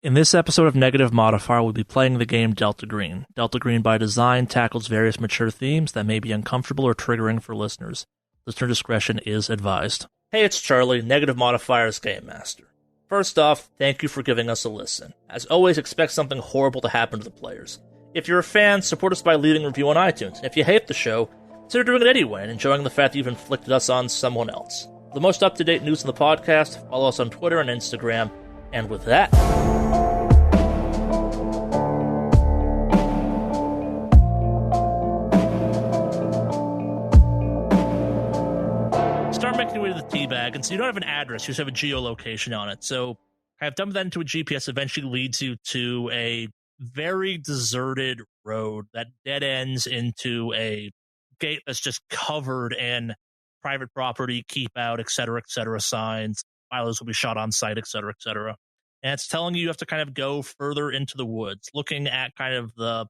In this episode of Negative Modifier, we'll be playing the game Delta Green. Delta Green, by design, tackles various mature themes that may be uncomfortable or triggering for listeners. Listener discretion is advised. Hey, it's Charlie, Negative Modifier's Game Master. First off, thank you for giving us a listen. As always, expect something horrible to happen to the players. If you're a fan, support us by leaving a review on iTunes. And if you hate the show, consider doing it anyway and enjoying the fact that you've inflicted us on someone else. For the most up-to-date news in the podcast, follow us on Twitter and Instagram. And with that, start making your way to the tea bag, and so you don't have an address, you just have a geolocation on it. So kind of dump that into a GPS eventually leads you to a very deserted road that dead ends into a gate that's just covered in private property, keep out, etc., signs. Violence will be shot on site, etc., etc. And it's telling you have to kind of go further into the woods. Looking at kind of the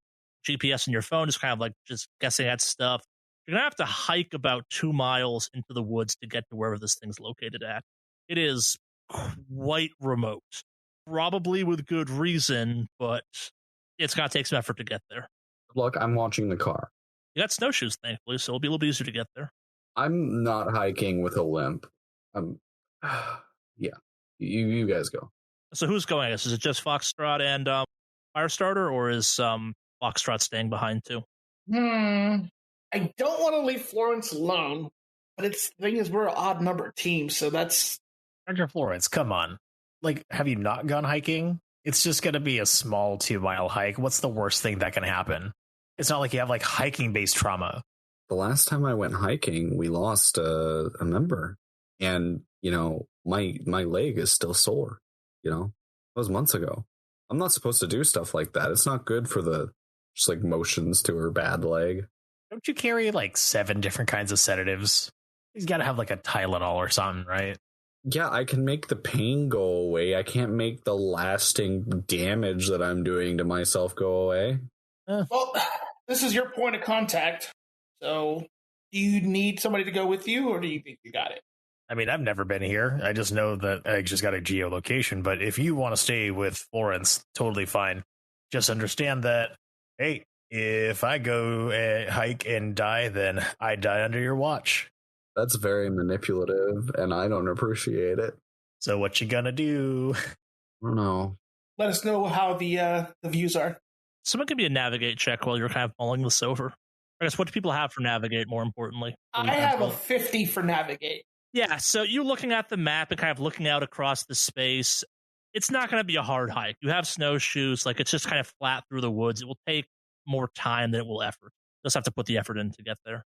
GPS in your phone is kind of like just guessing at stuff. You're going to have to hike about 2 miles into the woods to get to wherever this thing's located at. It is quite remote. Probably with good reason, but it's going to take some effort to get there. Look, I'm watching the car. You got snowshoes, thankfully, so it'll be a little bit easier to get there. I'm not hiking with a limp. Yeah. You guys go. So who's going, I guess? Is it just Foxtrot and Firestarter, or is Foxtrot staying behind too? I don't want to leave Florence alone, but the thing is, we're an odd number team, so that's... Dr. Florence, come on. Like, have you not gone hiking? It's just going to be a small 2-mile hike. What's the worst thing that can happen? It's not like you have, like, hiking-based trauma. The last time I went hiking, we lost a member. And, you know, my leg is still sore. You know, that was months ago. I'm not supposed to do stuff like that. It's not good for the, just like, motions to her bad leg. Don't you carry, like, 7 different kinds of sedatives? He's got to have, like, a Tylenol or something, right? Yeah, I can make the pain go away. I can't make the lasting damage that I'm doing to myself go away. Well, this is your point of contact. So, do you need somebody to go with you, or do you think you got it? I mean, I've never been here. I just know that I just got a geolocation. But if you want to stay with Florence, totally fine. Just understand that, hey, if I go hike and die, then I die under your watch. That's very manipulative, and I don't appreciate it. So what you gonna do? I don't know. Let us know how the views are. Someone give me a navigate check while you're kind of mulling this over. I guess, what do people have for navigate, more importantly? I have a 50 for navigate. Yeah, so you looking at the map and kind of looking out across the space, it's not going to be a hard hike. You have snowshoes, like it's just kind of flat through the woods. It will take more time than it will effort. Just have to put the effort in to get there.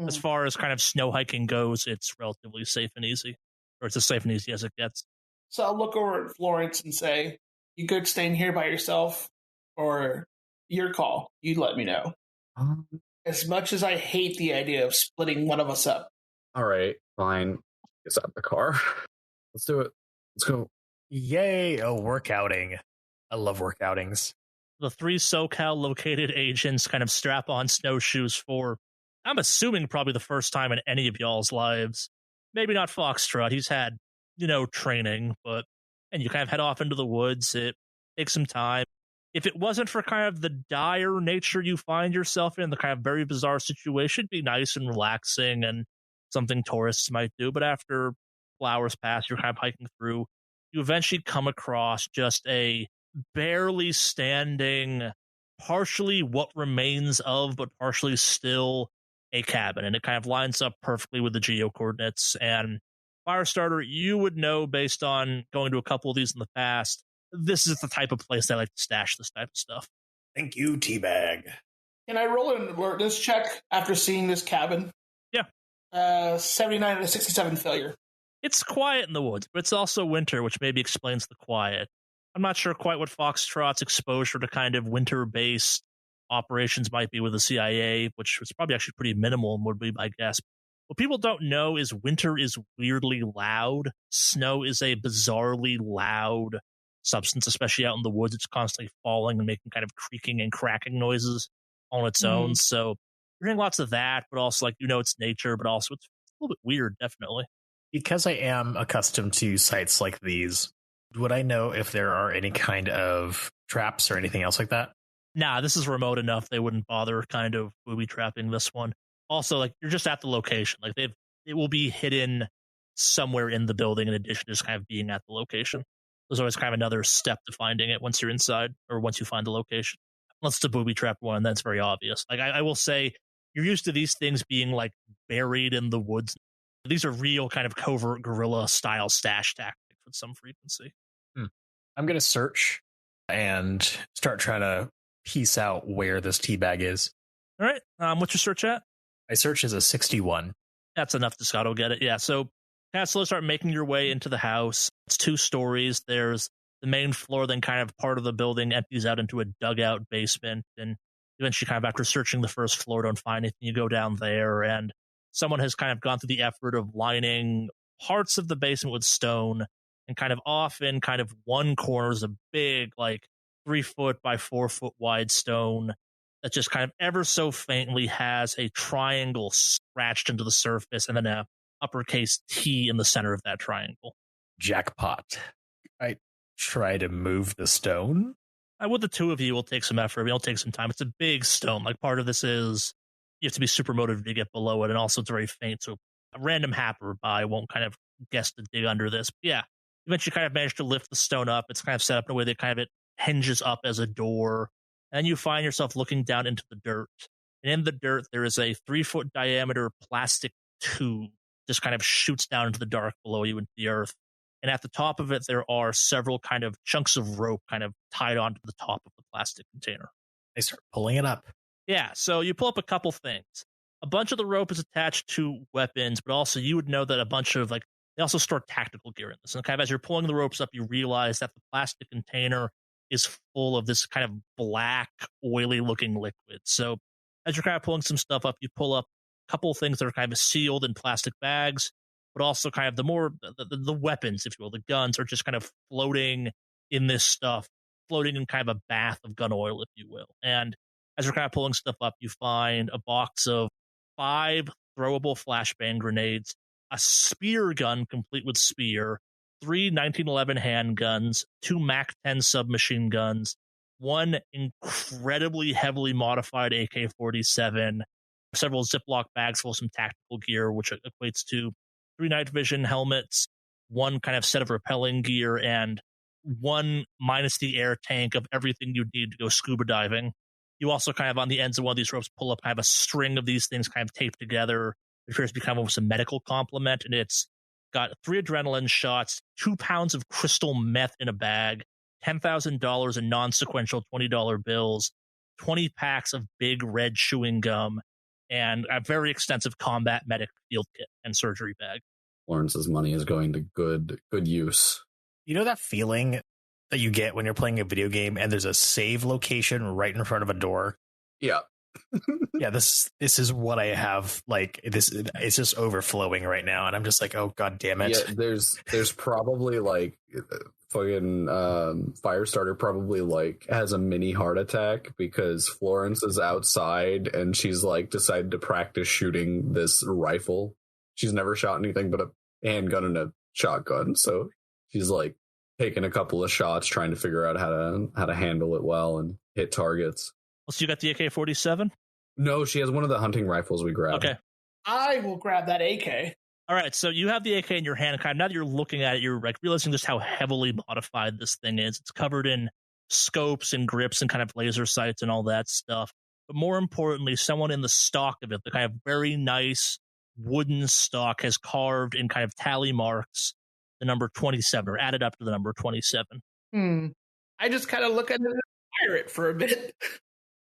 As far as kind of snow hiking goes, it's relatively safe and easy. Or it's as safe and easy as it gets. So I'll look over at Florence and say, you good staying here by yourself? Or your call. You let me know. As much as I hate the idea of splitting one of us up. All right, fine. Get out the car. Let's do it. Let's go. Yay, a work outing. I love work outings. The 3 SoCal located agents kind of strap on snowshoes for, I'm assuming, probably the first time in any of y'all's lives. Maybe not Foxtrot. He's had, training, and you kind of head off into the woods. It takes some time. If it wasn't for kind of the dire nature you find yourself in, the kind of very bizarre situation, it'd be nice and relaxing and something tourists might do. But after hours pass, you're kind of hiking through, you eventually come across just a barely standing, partially what remains of, but partially still a cabin. And it kind of lines up perfectly with the geo coordinates. And Firestarter, you would know based on going to a couple of these in the past, this is the type of place they like to stash this type of stuff. Thank you, Teabag. Can I roll an alertness check after seeing this cabin? Yeah. 79 and a 67 failure. It's quiet in the woods, but it's also winter, which maybe explains the quiet. I'm not sure quite what Foxtrot's exposure to kind of winter-based operations might be with the CIA, which was probably actually pretty minimal and would be my guess. What people don't know is winter is weirdly loud. Snow is a bizarrely loud substance, especially out in the woods. It's constantly falling and making kind of creaking and cracking noises on its own. So you're hearing lots of that, but also it's nature, but also it's a little bit weird, definitely. Because I am accustomed to sites like these, Would I know if there are any kind of traps or anything else like that? Nah, this is remote enough. They wouldn't bother kind of booby trapping this one. Also, like, you're just at the location. Like, it will be hidden somewhere in the building in addition to just kind of being at the location. There's always kind of another step to finding it once you're inside or once you find the location. Unless it's a booby trap one, that's very obvious. Like, I will say, you're used to these things being like buried in the woods. These are real kind of covert guerrilla style stash tactics with some frequency. I'm going to search and start trying to piece out where this tea bag is. All right. What's your search at? My search is a 61. That's enough to Scott will get it. Yeah. So kind of slowly start making your way into the house. It's 2 stories. There's the main floor, then kind of part of the building empties out into a dugout basement. And eventually, kind of after searching the first floor, don't find anything, you go down there, and someone has kind of gone through the effort of lining parts of the basement with stone, and kind of off in kind of one corner is a big, like 3 foot by 4 foot wide stone that just kind of ever so faintly has a triangle scratched into the surface and then a uppercase T in the center of that triangle. Jackpot. I try to move the stone. With the 2 of you, will take some effort. It'll take some time. It's a big stone. Like, part of this is you have to be super motivated to get below it, and also it's very faint, so a random happer by won't kind of guess to dig under this. But yeah, eventually kind of manage to lift the stone up. It's kind of set up in a way that kind of it hinges up as a door, and you find yourself looking down into the dirt. And in the dirt, there is a 3 foot diameter plastic tube, just kind of shoots down into the dark below you into the earth. And at the top of it, there are several kind of chunks of rope kind of tied onto the top of the plastic container. I start pulling it up. Yeah, so you pull up a couple things. A bunch of the rope is attached to weapons, but also you would know that a bunch of, like, they also store tactical gear in this. And kind of as you're pulling the ropes up, you realize that the plastic container is full of this kind of black, oily-looking liquid. So as you're kind of pulling some stuff up, you pull up a couple of things that are kind of sealed in plastic bags, but also kind of the weapons, if you will, the guns are just kind of floating in this stuff, floating in kind of a bath of gun oil, if you will. And as you're kind of pulling stuff up, you find a box of 5 throwable flashbang grenades, a spear gun complete with spear, 3 1911 handguns, 2 MAC-10 submachine guns, 1 incredibly heavily modified AK-47, several Ziploc bags full of some tactical gear, which equates to 3 night vision helmets, 1 kind of set of rappelling gear, and 1 minus the air tank of everything you'd need to go scuba diving. You also kind of on the ends of one of these ropes pull up kind of a string of these things kind of taped together. It appears to become almost a medical complement, and it's got 3 adrenaline shots, 2 pounds of crystal meth in a bag, $10,000 in non-sequential $20 bills, 20 packs of big red chewing gum, and a very extensive combat medic field kit and surgery bag. Lawrence's money is going to good use. You know that feeling that you get when you're playing a video game and there's a save location right in front of a door? Yeah. Yeah, this is what I have. Like, this, it's just overflowing right now, and I'm just like, oh god damn it. Yeah, there's probably like fucking Firestarter probably like has a mini heart attack because Florence is outside and she's like decided to practice shooting this rifle. She's never shot anything but a handgun and a shotgun, so she's like taking a couple of shots trying to figure out how to handle it well and hit targets. So you got the AK-47? No, she has one of the hunting rifles we grabbed. Okay. I will grab that AK. All right, so you have the AK in your hand. Kind of now that you're looking at it, you're like realizing just how heavily modified this thing is. It's covered in scopes and grips and kind of laser sights and all that stuff. But more importantly, someone in the stock of it, the kind of very nice wooden stock, has carved in kind of tally marks the number 27, or added up to the number 27. I just kind of look at it and admire it for a bit.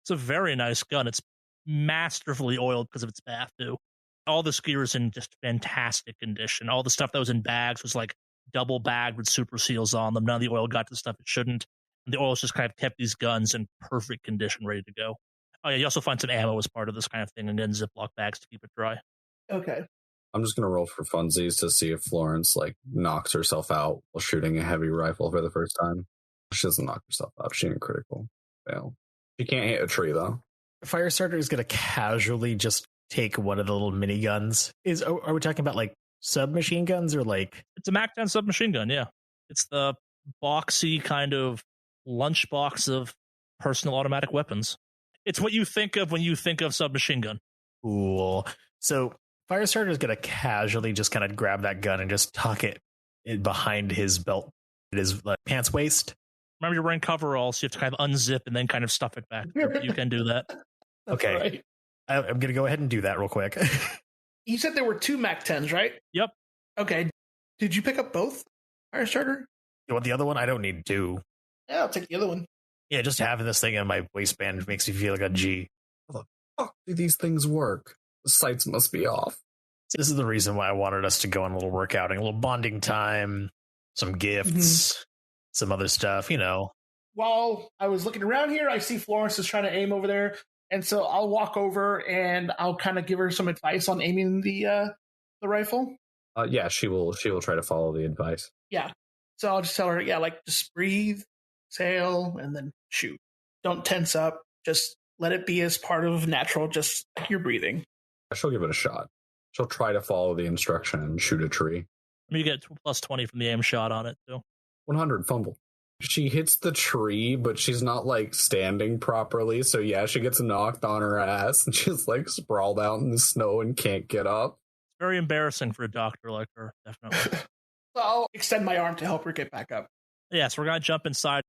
It's a very nice gun. It's masterfully oiled because of its bath, too. All this gear is in just fantastic condition. All the stuff that was in bags was like double bagged with super seals on them. None of the oil got to the stuff it shouldn't. And the oil's just kind of kept these guns in perfect condition, ready to go. Oh, yeah, you also find some ammo as part of this kind of thing, and then Ziploc bags to keep it dry. Okay. I'm just going to roll for funsies to see if Florence like knocks herself out while shooting a heavy rifle for the first time. She doesn't knock herself out. She ain't critical. Fail. She can't hit a tree, though. Firestarter is going to casually just take one of the little miniguns. Are we talking about like submachine guns or like? It's a MAC-10 submachine gun, yeah. It's the boxy kind of lunchbox of personal automatic weapons. It's what you think of when you think of submachine gun. Cool. So Firestarter is going to casually just kind of grab that gun and just tuck it behind his belt, his pants waist. Remember, you're wearing coveralls, so you have to kind of unzip and then kind of stuff it back. You can do that. Okay. Right. I'm going to go ahead and do that real quick. You said there were 2 MAC-10s, right? Yep. Okay. Did you pick up both, Firestarter? You want the other one? I don't need 2. Yeah, I'll take the other one. Yeah, just having this thing in my waistband makes me feel like a G. How the fuck do these things work? The sights must be off. This is the reason why I wanted us to go on a little workouting, a little bonding time, some gifts, some other stuff, you know. While I was looking around here, I see Florence is trying to aim over there. And so I'll walk over and I'll kind of give her some advice on aiming the rifle. Yeah, she will try to follow the advice. Yeah. So I'll just tell her, just breathe, exhale, and then shoot. Don't tense up. Just let it be as part of natural, just like you're breathing. She'll give it a shot. She'll try to follow the instruction and shoot a tree. You get plus 20 from the aim shot on it, too. 100 fumble. She hits the tree, but she's not standing properly. So yeah, she gets knocked on her ass and she's sprawled out in the snow and can't get up. Very embarrassing for a doctor like her, definitely. So I'll extend my arm to help her get back up. Yeah, so we're going to jump inside.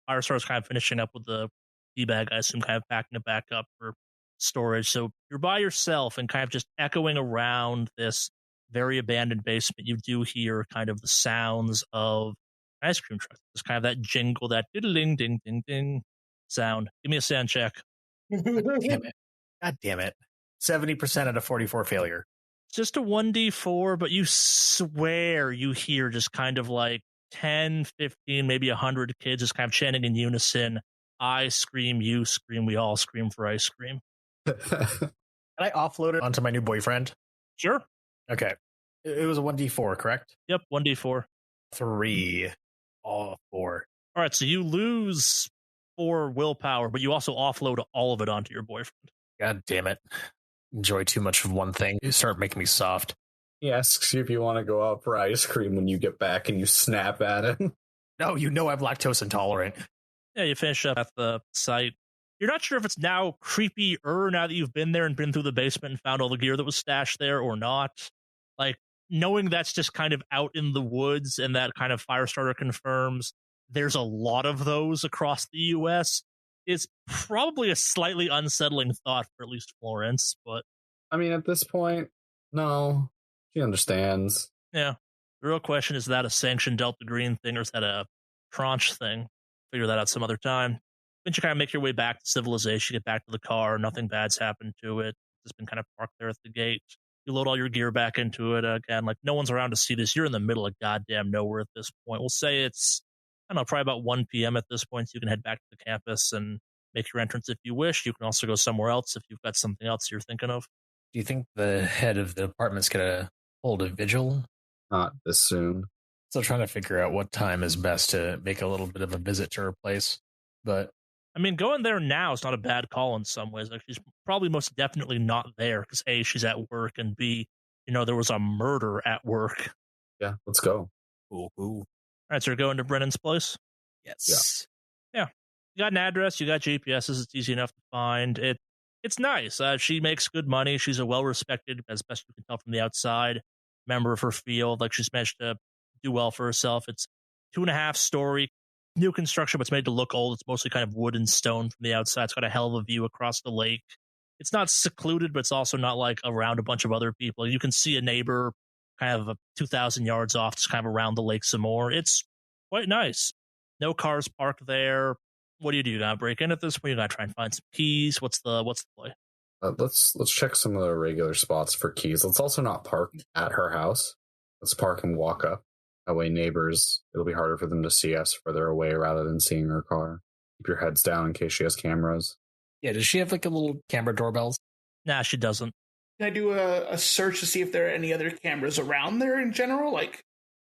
Firestar's kind of finishing up with the D-bag, I assume, kind of packing it back up for storage. So you're by yourself and kind of just echoing around this very abandoned basement. You do hear kind of the sounds of ice cream truck. It's kind of that jingle, that diddling ding ding ding sound. Give me a sound check. God damn it. 70% out of 44 failure. Just a 1d4, but you swear you hear just kind of 10, 15, maybe 100 kids just kind of chanting in unison. I scream, you scream, we all scream for ice cream. Can I offload it onto my new boyfriend? Sure. Okay. It was a 1d4, correct? Yep, 1d4. 3. All 4. All right, so you lose 4 willpower, but you also offload all of it onto your boyfriend. God damn it. Enjoy too much of one thing. You start making me soft. He asks you if you want to go out for ice cream when you get back and you snap at him. No, you know I'm lactose intolerant. Yeah, you finish up at the site. You're not sure if it's now creepier now that you've been there and been through the basement and found all the gear that was stashed there or not. Knowing that's just kind of out in the woods and that kind of Firestarter confirms there's a lot of those across the U.S. is probably a slightly unsettling thought for at least Florence, but... I mean, at this point, no. She understands. Yeah. The real question is that a sanctioned Delta Green thing or is that a tranche thing? Figure that out some other time. Once you kind of make your way back to civilization, get back to the car, nothing bad's happened to it. It's been kind of parked there at the gate. You load all your gear back into it again. No one's around to see this. You're in the middle of goddamn nowhere at this point. We'll say it's, I don't know, probably about 1 p.m. at this point. So you can head back to the campus and make your entrance if you wish. You can also go somewhere else if you've got something else you're thinking of. Do you think the head of the department's going to hold a vigil? Not this soon. Still trying to figure out what time is best to make a little bit of a visit to her place. But I mean, going there now is not a bad call in some ways. She's probably most definitely not there because A, she's at work, and B, there was a murder at work. Yeah, let's go. Ooh. All right, so you're going to Brennan's place? Yes. Yeah. You got an address, you got GPSs, it's easy enough to find. It's nice. She makes good money. She's a well-respected, as best you can tell from the outside, member of her field. She's managed to do well for herself. It's 2.5-story. New construction, but it's made to look old. It's mostly kind of wood and stone from the outside. It's got a hell of a view across the lake. It's not secluded, but it's also not around a bunch of other people. You can see a neighbor kind of 2,000 yards off, just kind of around the lake some more. It's quite nice. No cars parked there. What do? You gotta break in at this point? You gotta try and find some keys. What's the play? Let's check some of the regular spots for keys. Let's also not park at her house. Let's park and walk up. That way neighbors, it'll be harder for them to see us further away rather than seeing her car. Keep your heads down in case she has cameras. Yeah, does she have a little camera doorbells? Nah, she doesn't. Can I do a search to see if there are any other cameras around there in general,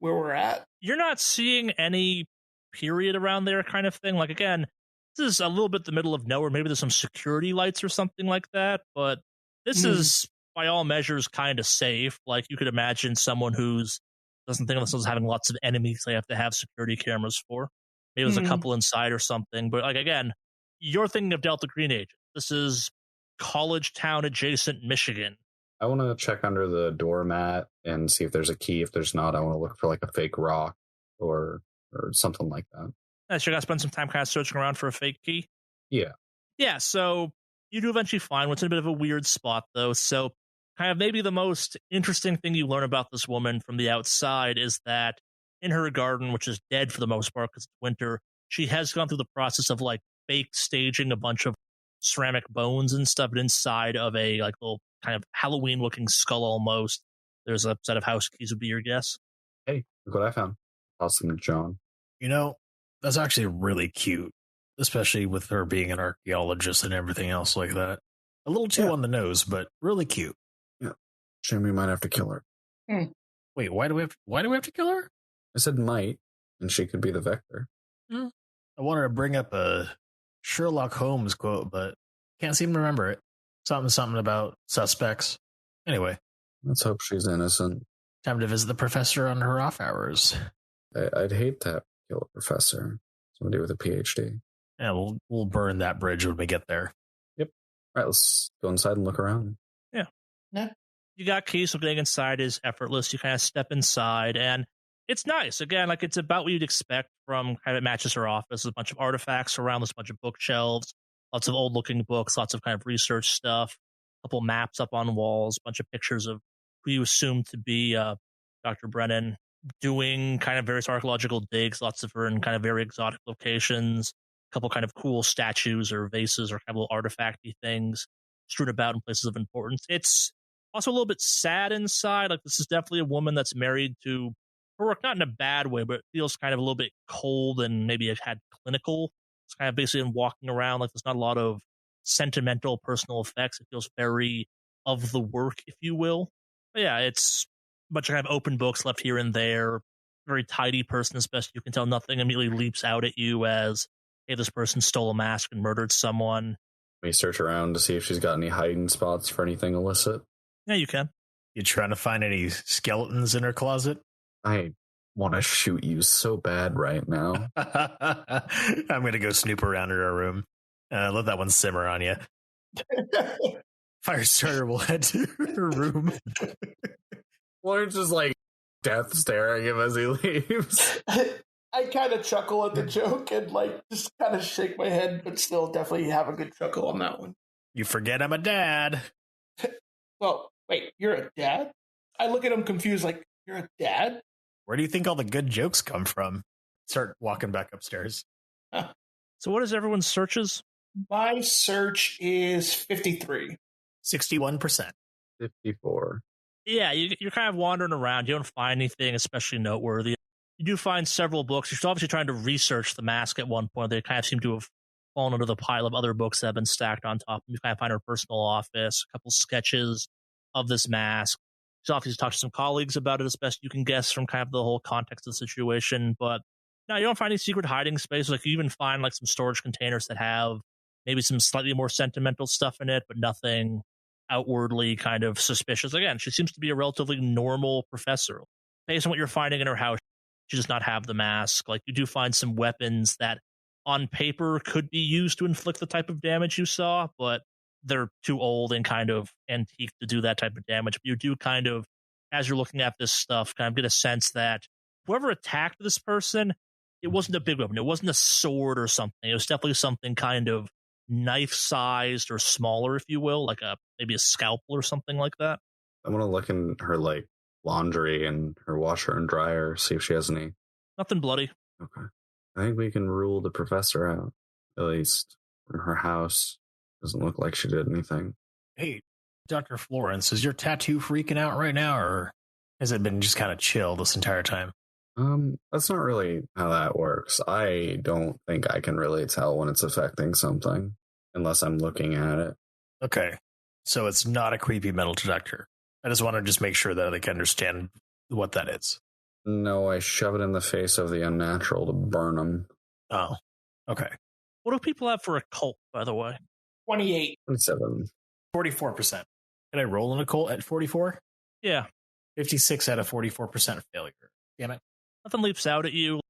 where we're at? You're not seeing any period around there kind of thing. Again, this is a little bit the middle of nowhere. Maybe there's some security lights or something like that, but this is, by all measures, kind of safe. You could imagine someone who's Doesn't think of themselves as having lots of enemies they have to have security cameras for. Maybe there's a couple inside or something. But like again, you're thinking of Delta Green Agent. This is college town adjacent Michigan. I want to check under the doormat and see if there's a key. If there's not, I want to look for like a fake rock or something like that. So you're going to spend some time kind of searching around for a fake key? Yeah. Yeah, so you do eventually find what's in a bit of a weird spot, though. So kind of maybe the most interesting thing you learn about this woman from the outside is that in her garden, which is dead for the most part because it's winter, she has gone through the process of like fake staging a bunch of ceramic bones and stuff inside of a like little kind of Halloween looking skull almost. There's a set of house keys would be your guess. Hey, look what I found. Awesome, John. You know, that's actually really cute, especially with her being an archaeologist and everything else like that. A little too on the nose, but really cute. Yeah. Shame we might have to kill her. Wait, why do we have to kill her? I said might, and she could be the vector. I wanted to bring up a Sherlock Holmes quote, but can't seem to remember it. Something about suspects. Anyway. Let's hope she's innocent. Time to visit the professor on her off hours. I'd hate to kill a professor. Somebody with a PhD. Yeah, we'll burn that bridge when we get there. Yep. All right, let's go inside and look around. Yeah. You got keys, so getting inside is effortless. You kind of step inside, and it's nice. Again, like it's about what you'd expect from kind of it matches her office. There's a bunch of artifacts around, there's a bunch of bookshelves, lots of old-looking books, lots of kind of research stuff, a couple maps up on walls, a bunch of pictures of who you assume to be Dr. Brennan doing kind of various archaeological digs, lots of her in kind of very exotic locations, a couple kind of cool statues or vases or kind of little artifacty things strewn about in places of importance. It's also a little bit sad inside. Like this is definitely a woman that's married to her work, not in a bad way, but it feels kind of a little bit cold and maybe it had clinical. It's kind of basically in walking around. Like there's not a lot of sentimental personal effects. It feels very of the work, if you will. But yeah, it's a bunch of kind of open books left here and there. Very tidy person, as best you can tell. Nothing immediately leaps out at you as, hey, this person stole a mask and murdered someone. We search around to see if she's got any hiding spots for anything illicit. Yeah, you can. You trying to find any skeletons in her closet? I want to shoot you so bad right now. I'm going to go snoop around in her room. Let that one simmer on you. Firestarter will head to her room. Lawrence just like death staring him as he leaves. I kind of chuckle at the joke and like just kind of shake my head, but still definitely have a good chuckle on that one. You forget I'm a dad. Well, wait, you're a dad? I look at him confused, like, you're a dad? Where do you think all the good jokes come from? Start walking back upstairs. Huh. So what is everyone's searches? My search is 53. 61%. 54. Yeah, you're kind of wandering around. You don't find anything especially noteworthy. You do find several books. You're obviously trying to research the mask at one point. They kind of seem to have fallen under the pile of other books that have been stacked on top. You kind of find her personal office, a couple sketches of this mask. She's obviously talked to some colleagues about it as best you can guess from kind of the whole context of the situation. But no, you don't find any secret hiding spaces. Like you even find like some storage containers that have maybe some slightly more sentimental stuff in it, but nothing outwardly kind of suspicious. Again, she seems to be a relatively normal professor. Based on what you're finding in her house, she does not have the mask. Like you do find some weapons that on paper could be used to inflict the type of damage you saw, but they're too old and kind of antique to do that type of damage. But you do kind of, as you're looking at this stuff, kind of get a sense that whoever attacked this person, it wasn't a big weapon. It wasn't a sword or something. It was definitely something kind of knife-sized or smaller, if you will, like maybe a scalpel or something like that. I want to look in her like laundry and her washer and dryer, see if she has any. Nothing bloody. Okay. I think we can rule the professor out, at least from her house. Doesn't look like she did anything. Hey, Dr. Florence, is your tattoo freaking out right now, or has it been just kind of chill this entire time? That's not really how that works. I don't think I can really tell when it's affecting something unless I'm looking at it. Okay. So it's not a creepy metal detector. I just want to just make sure that I can understand what that is. No, I shove it in the face of the unnatural to burn them. Oh, okay. What do people have for a cult, by the way? 28. 27. 44%. Can I roll an occult at 44? Yeah. 56 out of 44% failure. Damn it. Nothing leaps out at you.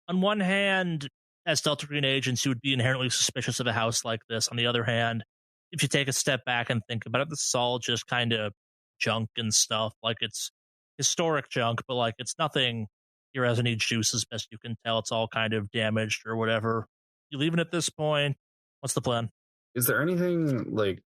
On one hand, as Delta Green agents, you would be inherently suspicious of a house like this. On the other hand, if you take a step back and think about it, this is all just kind of junk and stuff. Like, it's historic junk, but like, it's nothing here has any juice as best you can tell. It's all kind of damaged or whatever. You leaving at this point? What's the plan? Is there anything like,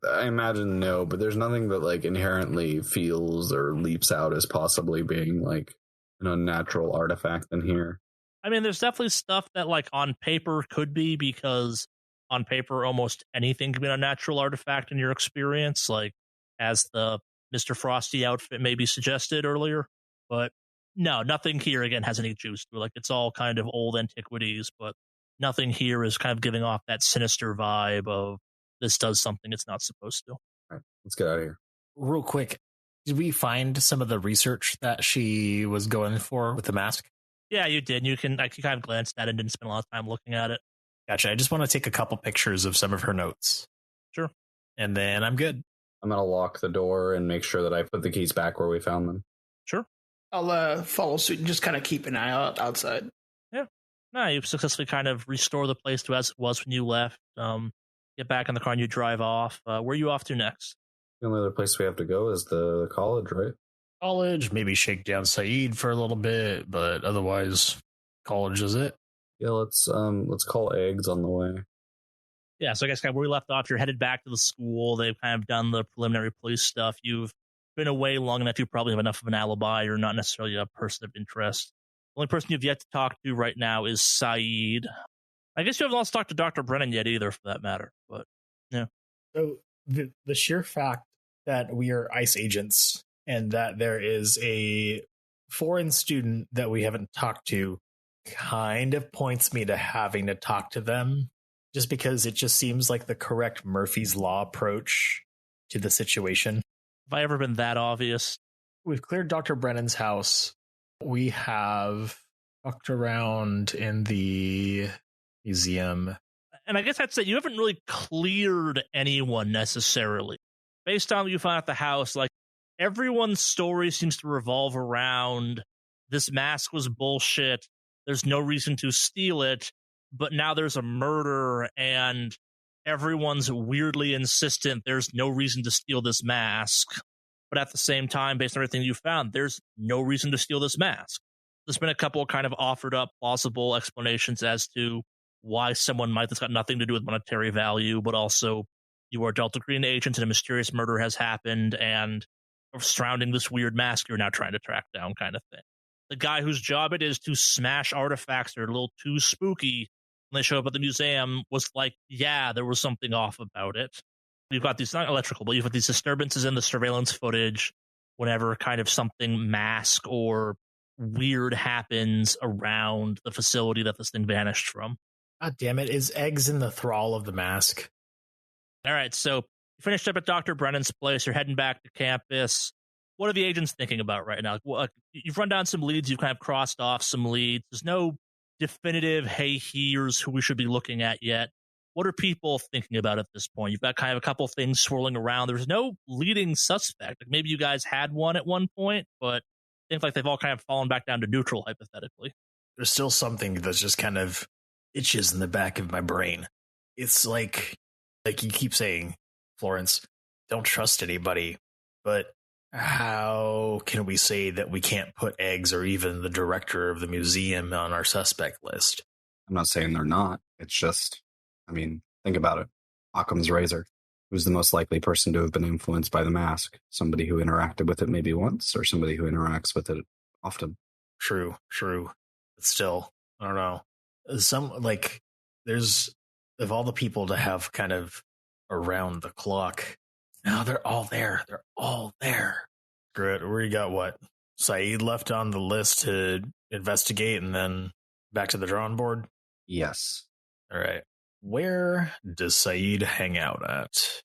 I imagine no, but there's nothing that like inherently feels or leaps out as possibly being like an unnatural artifact in here? I mean, there's definitely stuff that like on paper could be, because on paper almost anything can be an unnatural artifact in your experience, like as the Mr. Frosty outfit maybe suggested earlier. But no, nothing here again has any juice to it. Like, it's all kind of old antiquities, but nothing here is kind of giving off that sinister vibe of this does something it's not supposed to. All right, let's get out of here. Real quick, did we find some of the research that she was going for with the mask? Yeah, you did. You kind of glanced at it and didn't spend a lot of time looking at it. Gotcha. I just want to take a couple pictures of some of her notes. Sure. And then I'm good. I'm going to lock the door and make sure that I put the keys back where we found them. Sure. I'll follow suit and just kind of keep an eye out outside. Yeah. No, you successfully kind of restore the place to as it was when you left. Get back in the car and you drive off. Where are you off to next? The only other place we have to go is the college, right? College, maybe shake down Saeed for a little bit, but otherwise, college is it. Yeah, let's call eggs on the way. Yeah, so I guess kind of where we left off, you're headed back to the school. They've kind of done the preliminary police stuff. You've been away long enough, you probably have enough of an alibi. You're not necessarily a person of interest. The only person you've yet to talk to right now is Saeed. I guess you haven't lost talked to Dr. Brennan yet either, for that matter. But yeah. So the sheer fact that we are ICE agents and that there is a foreign student that we haven't talked to kind of points me to having to talk to them, just because it just seems like the correct Murphy's Law approach to the situation. Have I ever been that obvious? We've cleared Dr. Brennan's house. We have walked around in the museum. And I guess I'd say you haven't really cleared anyone necessarily. Based on what you found at the house, like, everyone's story seems to revolve around this mask was bullshit. There's no reason to steal it, but now there's a murder and everyone's weirdly insistent there's no reason to steal this mask. But at the same time, based on everything you found, there's no reason to steal this mask. There's been a couple of kind of offered up plausible explanations as to why someone might. That's got nothing to do with monetary value, but also you are Delta Green agents and a mysterious murder has happened, and surrounding this weird mask you're now trying to track down, kind of thing. The guy whose job it is to smash artifacts that are a little too spooky when they show up at the museum was like, yeah, there was something off about it. You've got these, not electrical, but you've got these disturbances in the surveillance footage whenever kind of something mask or weird happens around the facility that this thing vanished from. God damn it, is eggs in the thrall of the mask? All right, so you finished up at Dr. Brennan's place. You're heading back to campus. What are the agents thinking about right now? You've run down some leads. You've kind of crossed off some leads. There's no definitive, hey, here's who we should be looking at yet. What are people thinking about at this point? You've got kind of a couple things swirling around. There's no leading suspect. Like, maybe you guys had one at one point, but I think like they've all kind of fallen back down to neutral, hypothetically. There's still something that's just kind of itches in the back of my brain. It's like you keep saying, Florence, don't trust anybody, but how can we say that we can't put eggs or even the director of the museum on our suspect list? I'm not saying they're not. It's just, I mean, think about it. Occam's razor. Who's the most likely person to have been influenced by the mask? Somebody who interacted with it maybe once, or somebody who interacts with it often? True. But still, I don't know. There's, of all the people to have kind of around the clock, now they're all there. Screw it. We got what? Saeed left on the list to investigate and then back to the drawing board? Yes. All right. Where does Saeed hang out at?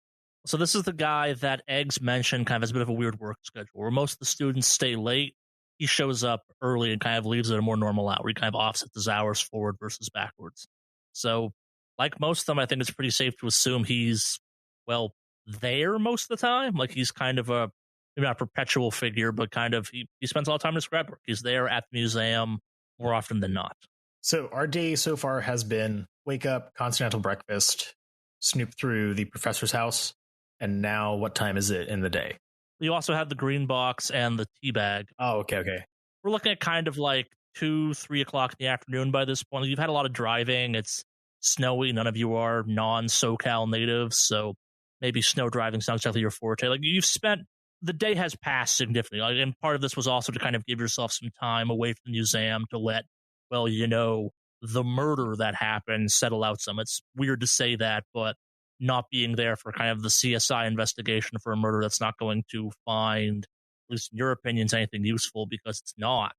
So this is the guy that Eggs mentioned kind of has a bit of a weird work schedule where most of the students stay late. He shows up early and kind of leaves at a more normal hour. He kind of offsets his hours forward versus backwards. So like most of them, I think it's pretty safe to assume he's, well, there most of the time. Like, he's kind of a maybe not a perpetual figure, but kind of he spends a lot of time in his scrapbook. He's there at the museum more often than not. So our day so far has been wake up, continental breakfast, snoop through the professor's house, and now what time is it in the day? You also have the green box and the tea bag. Oh, okay. We're looking at kind of like 2-3 o'clock in the afternoon by this point. You've had a lot of driving. It's snowy. None of you are non-SoCal natives, so maybe snow driving's not exactly your forte. Like the day has passed significantly. Like, and part of this was also to kind of give yourself some time away from the museum to let, well, the murder that happened settle out some. It's weird to say that, but not being there for kind of the CSI investigation for a murder that's not going to find, at least in your opinions, anything useful because it's not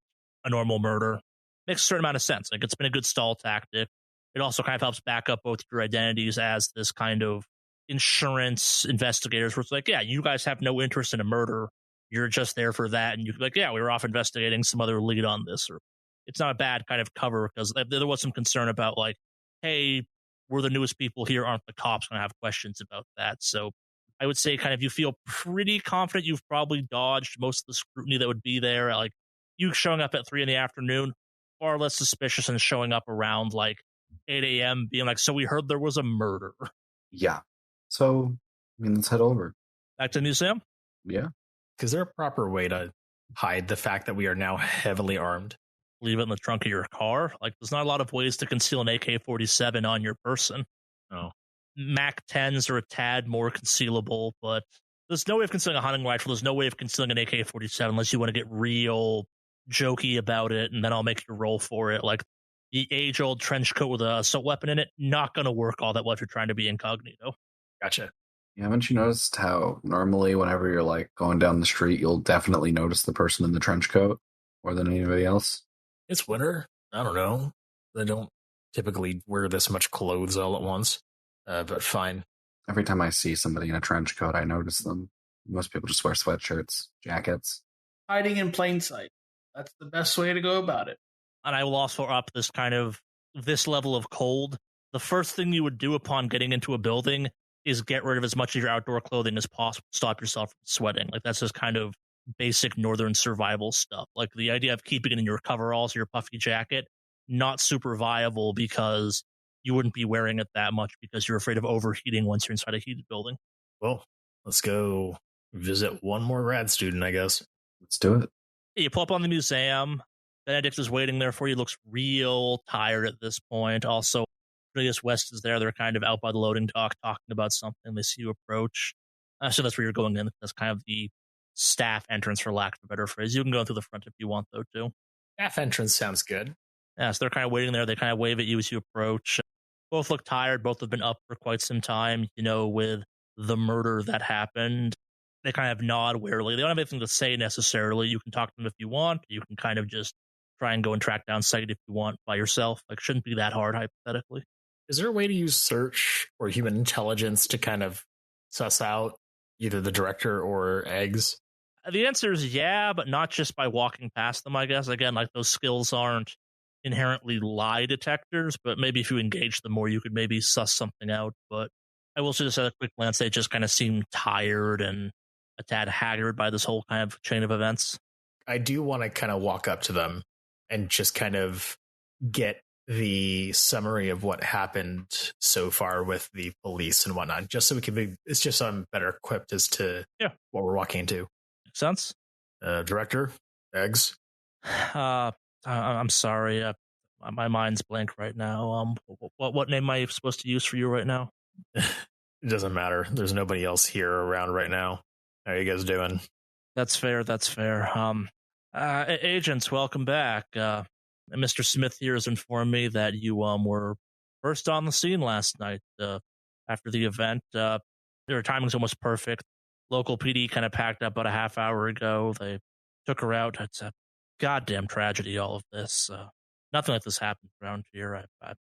a normal murder, makes a certain amount of sense. Like, it's been a good stall tactic. It also kind of helps back up both your identities as this kind of insurance investigators, where it's like, yeah, you guys have no interest in a murder. You're just there for that. And you can be like, yeah, we were off investigating some other lead on this. Or it's not a bad kind of cover because there was some concern about like, hey, we're the newest people here. Aren't the cops going to have questions about that? So I would say kind of you feel pretty confident you've probably dodged most of the scrutiny that would be there. Like you showing up at 3 p.m, far less suspicious than showing up around like 8 a.m. being like, so we heard there was a murder. Yeah. So, let's head over. Back to the museum? Yeah. Is there a proper way to hide the fact that we are now heavily armed? Leave it in the trunk of your car? Like, there's not a lot of ways to conceal an AK-47 on your person. Oh. MAC-10s are a tad more concealable, but there's no way of concealing a hunting rifle. There's no way of concealing an AK-47 unless you want to get real jokey about it, and then I'll make you roll for it. Like, the age-old trench coat with a assault weapon in it, not going to work all that well if you're trying to be incognito. Gotcha. Yeah, haven't you noticed how normally whenever you're like going down the street, you'll definitely notice the person in the trench coat more than anybody else? It's winter. I don't know. They don't typically wear this much clothes all at once, but fine. Every time I see somebody in a trench coat, I notice them. Most people just wear sweatshirts, jackets. Hiding in plain sight. That's the best way to go about it. And I will also up this level of cold. The first thing you would do upon getting into a building is get rid of as much of your outdoor clothing as possible. Stop yourself from sweating. Like, that's just kind of basic northern survival stuff. Like, the idea of keeping it in your coveralls, your puffy jacket, not super viable because you wouldn't be wearing it that much because you're afraid of overheating once you're inside a heated building. Well, let's go visit one more grad student, I guess. Let's do it. You pull up on the museum. Benedict is waiting there for you. Looks real tired at this point. Also, Julius West is there. They're kind of out by the loading dock talking about something. They see you approach. So that's where you're going in. That's kind of the staff entrance, for lack of a better phrase. You can go through the front if you want, though, too. Staff entrance sounds good. Yeah, so they're kind of waiting there. They kind of wave at you as you approach. Both look tired. Both have been up for quite some time, with the murder that happened. They kind of nod wearily. They don't have anything to say necessarily. You can talk to them if you want. You can kind of just try and go and track down Sight if you want by yourself. Like, shouldn't be that hard, hypothetically. Is there a way to use search or human intelligence to kind of suss out either the director or eggs? The answer is yeah, but not just by walking past them, I guess. Again, like, those skills aren't inherently lie detectors, but maybe if you engage them more, you could maybe suss something out. But I will just at a quick glance, they just kind of seem tired and a tad haggard by this whole kind of chain of events. I do want to kind of walk up to them and just kind of get the summary of what happened so far with the police and whatnot, just so we can it's just so I'm better equipped as to what we're walking into. Makes sense. Director, eggs. I'm sorry. My mind's blank right now. What name am I supposed to use for you right now? It doesn't matter. There's nobody else here around right now. How are you guys doing? That's fair. Agents, welcome back. Mr. Smith here has informed me that you were first on the scene last night after the event. Their timing's almost perfect. Local PD kind of packed up about a half hour ago. They took her out. It's a goddamn tragedy, all of this. Nothing like this happens around here.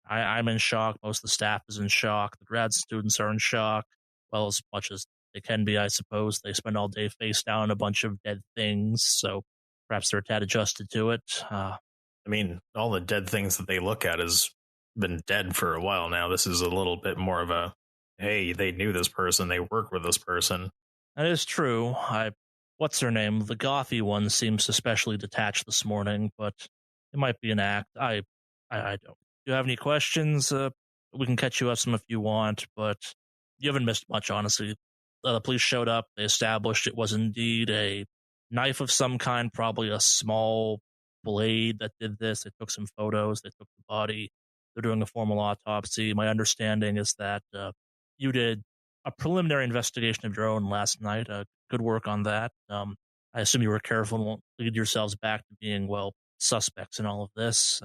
I'm in shock. Most of the staff is in shock. The grad students are in shock. Well, as much as they can be, I suppose. They spend all day face down a bunch of dead things, so perhaps they're a tad adjusted to it. I mean, all the dead things that they look at has been dead for a while now. This is a little bit more of a, hey, they knew this person, they work with this person. That is true. I what's her name? The gothy one seems especially detached this morning, but it might be an act. I don't. Do you have any questions? We can catch you up some if you want, but you haven't missed much, honestly. The police showed up. They established it was indeed a knife of some kind, probably a small blade that did this. They took some photos. They took the body. They're doing a formal autopsy. My understanding is that you did a preliminary investigation of your own last night. Good work on that. I assume you were careful and won't lead yourselves back to being, well, suspects in all of this.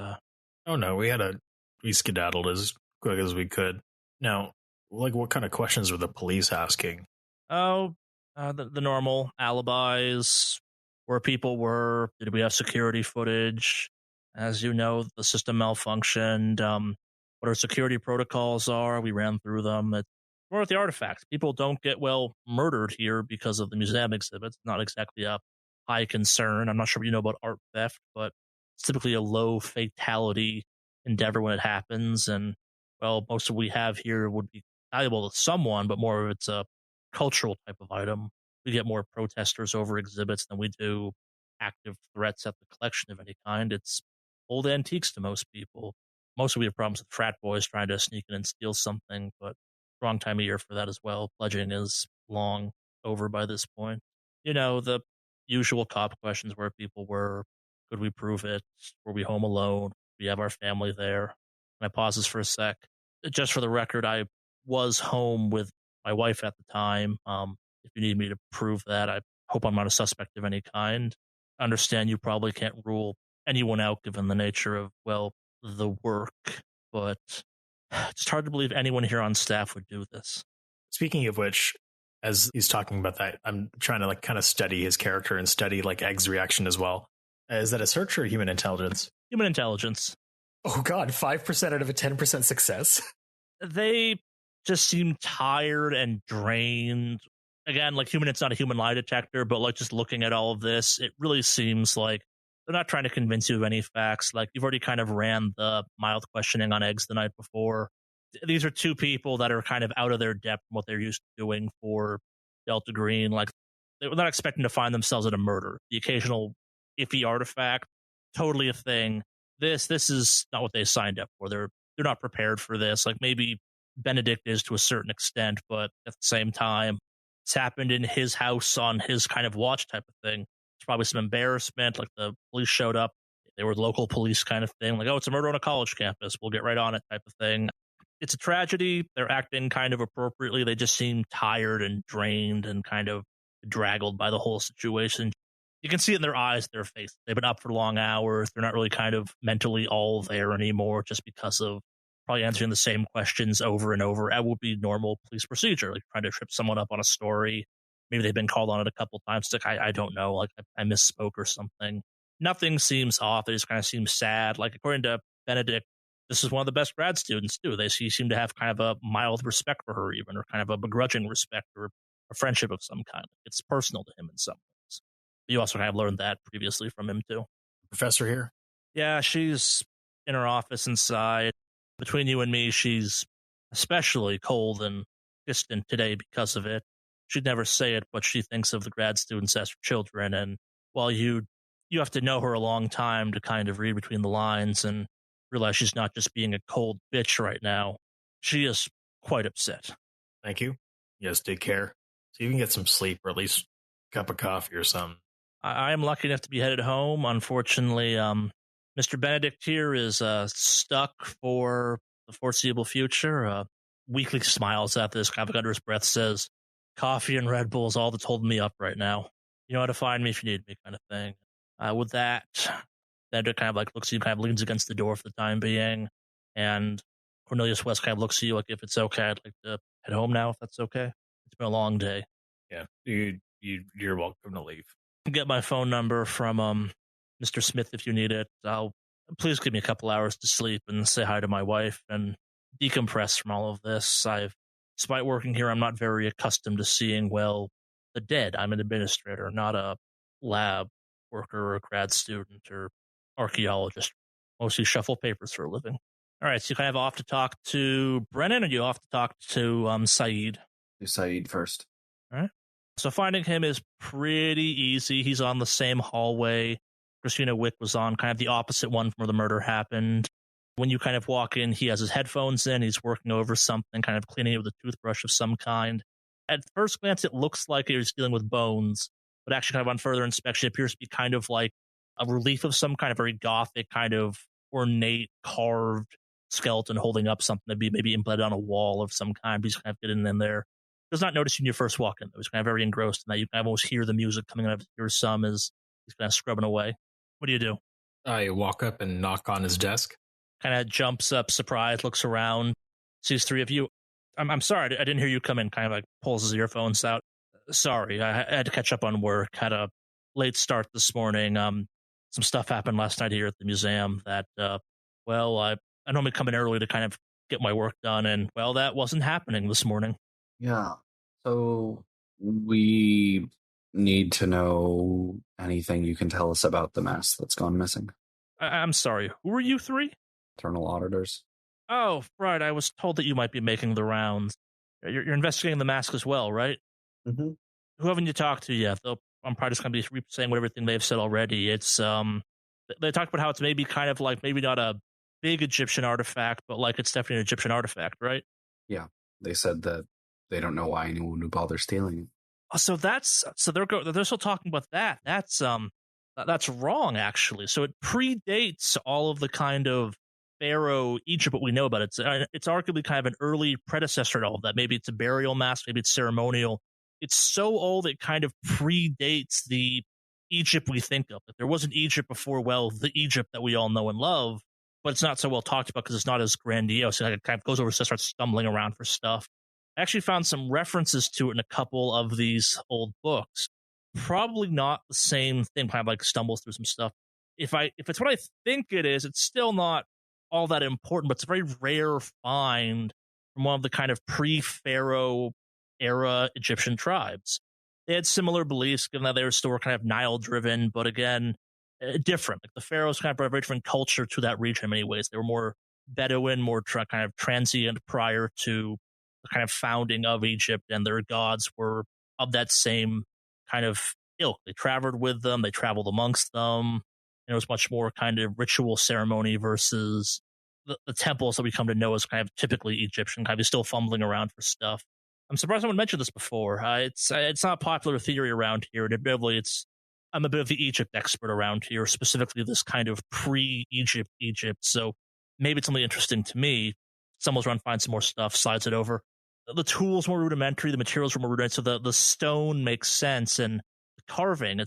Oh no, we skedaddled as quick as we could. Now, like, what kind of questions were the police asking? The normal alibis, where people were. Did we have security footage? As you know, the system malfunctioned. What our security protocols are, we ran through them. It's more with the artifacts. People don't get, well, murdered here because of the museum exhibits. Not exactly a high concern. I'm not sure what you know about art theft, but it's typically a low fatality endeavor when it happens. And, well, most of what we have here would be valuable to someone, but more of it's a cultural type of item. We get more protesters over exhibits than we do active threats at the collection of any kind. It's old antiques to most people. Mostly we have problems with frat boys trying to sneak in and steal something, but wrong time of year for that as well. Pledging is long over by this point. You know, the usual cop questions where people were, could we prove it? Were we home alone? We have our family there. And I pauses for a sec. Just for the record, I was home with my wife at the time. If you need me to prove that, I hope I'm not a suspect of any kind. I understand you probably can't rule anyone out given the nature of, well, the work, but it's hard to believe anyone here on staff would do this. Speaking of which, as he's talking about that, I'm trying to like kind of study his character and study like Egg's reaction as well. Is that a search or human intelligence? Human intelligence. Oh god, 5% out of a 10% success. They just seem tired and drained. Again, like it's not a human lie detector, but like just looking at all of this, it really seems like they're not trying to convince you of any facts. Like you've already kind of ran the mild questioning on Eggs the night before. These are two people that are kind of out of their depth from what they're used to doing for Delta Green. Like they're not expecting to find themselves in a murder. The occasional iffy artifact, totally a thing. This is not what they signed up for. They're not prepared for this. Like maybe Benedict is to a certain extent, but at the same time, it's happened in his house on his kind of watch type of thing. There's probably some embarrassment, like the police showed up. They were local police kind of thing, like, oh, it's a murder on a college campus. We'll get right on it type of thing. It's a tragedy. They're acting kind of appropriately. They just seem tired and drained and kind of draggled by the whole situation. You can see it in their eyes, their face. They've been up for long hours. They're not really kind of mentally all there anymore just because of probably answering the same questions over and over. That would be normal police procedure, like trying to trip someone up on a story. Maybe they've been called on it a couple times. Like, I don't know, like I misspoke or something. Nothing seems off. It just kind of seems sad. Like according to Benedict, this is one of the best grad students too. They seem to have kind of a mild respect for her even, or kind of a begrudging respect or a friendship of some kind. It's personal to him in some ways. You also kind of learned that previously from him too. Professor here? Yeah, she's in her office inside. Between you and me, she's especially cold and distant today because of it. She'd never say it, but she thinks of the grad students as her children. And while you have to know her a long time to kind of read between the lines and realize she's not just being a cold bitch right now, she is quite upset. Thank you. Yes, take care. So you can get some sleep or at least a cup of coffee or something. I am lucky enough to be headed home. Unfortunately, Mr. Benedict here is stuck for the foreseeable future. Weakly smiles at this, kind of under his breath, says, coffee and Red Bull is all that's holding me up right now. You know how to find me if you need me, kind of thing. With that, Benedict kind of like looks at you, kind of leans against the door for the time being, and Cornelius West kind of looks at you like, if it's okay, I'd like to head home now, if that's okay. It's been a long day. Yeah, you're welcome to leave. Get my phone number from Mr. Smith if you need it. Please give me a couple hours to sleep and say hi to my wife and decompress from all of this. Despite working here, I'm not very accustomed to seeing, well, the dead. I'm an administrator, not a lab worker or a grad student or archaeologist. Mostly shuffle papers for a living. All right, so you kind of off to talk to Brennan, or you off to talk to Saeed? Do Saeed first. All right. So finding him is pretty easy. He's on the same hallway Christina Wick was on, kind of the opposite one from where the murder happened. When you kind of walk in, he has his headphones in, he's working over something, kind of cleaning it with a toothbrush of some kind. At first glance, it looks like he's dealing with bones, but actually kind of on further inspection, it appears to be kind of like a relief of some kind of very gothic, kind of ornate, carved skeleton holding up something to be maybe embedded on a wall of some kind. He's kind of getting in there. Does not notice you when you first walk in, though. He's kind of very engrossed in that. You kind of almost hear the music coming out of his ears some as he's kind of scrubbing away. What do you do? I walk up and knock on his desk. Kind of jumps up, surprised, looks around, sees three of you. I'm sorry, I didn't hear you come in. Kind of like pulls his earphones out. Sorry, I had to catch up on work. Had a late start this morning. Some stuff happened last night here at the museum that, I normally come in early to kind of get my work done, and, well, that wasn't happening this morning. Yeah. So we need to know anything you can tell us about the mask that's gone missing. I'm sorry, who are you three? Internal auditors. Oh, right, I was told that you might be making the rounds. You're investigating the mask as well, right? Mm-hmm. Who haven't you talked to yet? Though I'm probably just going to be saying what everything they've said already. It's, they talked about how it's maybe kind of like, maybe not a big Egyptian artifact, but like it's definitely an Egyptian artifact, right? Yeah. They said that they don't know why anyone would bother stealing it. So they're still talking about that. That's wrong, actually. So it predates all of the kind of Pharaoh Egypt what we know about. It's arguably kind of an early predecessor to all of that. Maybe it's a burial mask, maybe it's ceremonial. It's so old it kind of predates the Egypt we think of. If there was an Egypt before, well, the Egypt that we all know and love, but it's not so well talked about because it's not as grandiose. It kind of goes over and starts stumbling around for stuff. I actually found some references to it in a couple of these old books. Probably not the same thing, kind of like stumbles through some stuff. If it's what I think it is, it's still not all that important, but it's a very rare find from one of the kind of pre-Pharaoh era Egyptian tribes. They had similar beliefs, given that they were still kind of Nile-driven, but again, different. Like the pharaohs kind of brought a very different culture to that region in many ways. They were more Bedouin, more kind of transient prior to the kind of founding of Egypt, and their gods were of that same kind of ilk. They traveled with them, they traveled amongst them, and it was much more kind of ritual ceremony versus the temples that we come to know as kind of typically Egyptian, kind of still fumbling around for stuff. I'm surprised someone mentioned this before. It's not a popular theory around here, and admittedly, I'm a bit of the Egypt expert around here, specifically this kind of pre-Egypt Egypt. So maybe it's something interesting to me. Someone's run, find some more stuff, slides it over. The tools more rudimentary, the materials were more rudimentary, so the stone makes sense, and the carving,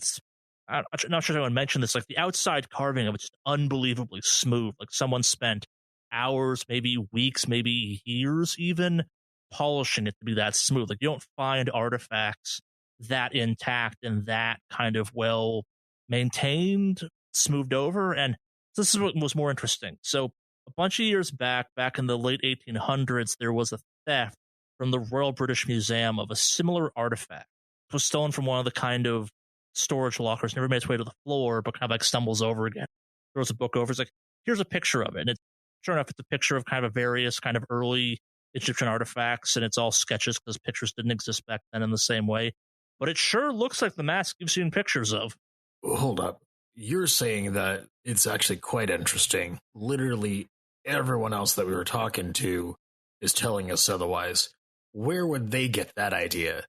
I'm not sure if anyone mentioned this, like the outside carving of it's just unbelievably smooth. Like someone spent hours, maybe weeks, maybe years even, polishing it to be that smooth. Like you don't find artifacts that intact and that kind of well maintained, smoothed over. And this is what was more interesting. So a bunch of years back in the late 1800s, there was a theft from the Royal British Museum of a similar artifact. It was stolen from one of the kind of storage lockers, never made its way to the floor, but kind of like stumbles over again. Throws a book over. It's like, here's a picture of it. And it's sure enough, it's a picture of kind of various kind of early Egyptian artifacts, and it's all sketches because pictures didn't exist back then in the same way. But it sure looks like the mask you've seen pictures of. Hold up. You're saying that it's actually quite interesting. Literally everyone else that we were talking to is telling us otherwise. Where would they get that idea?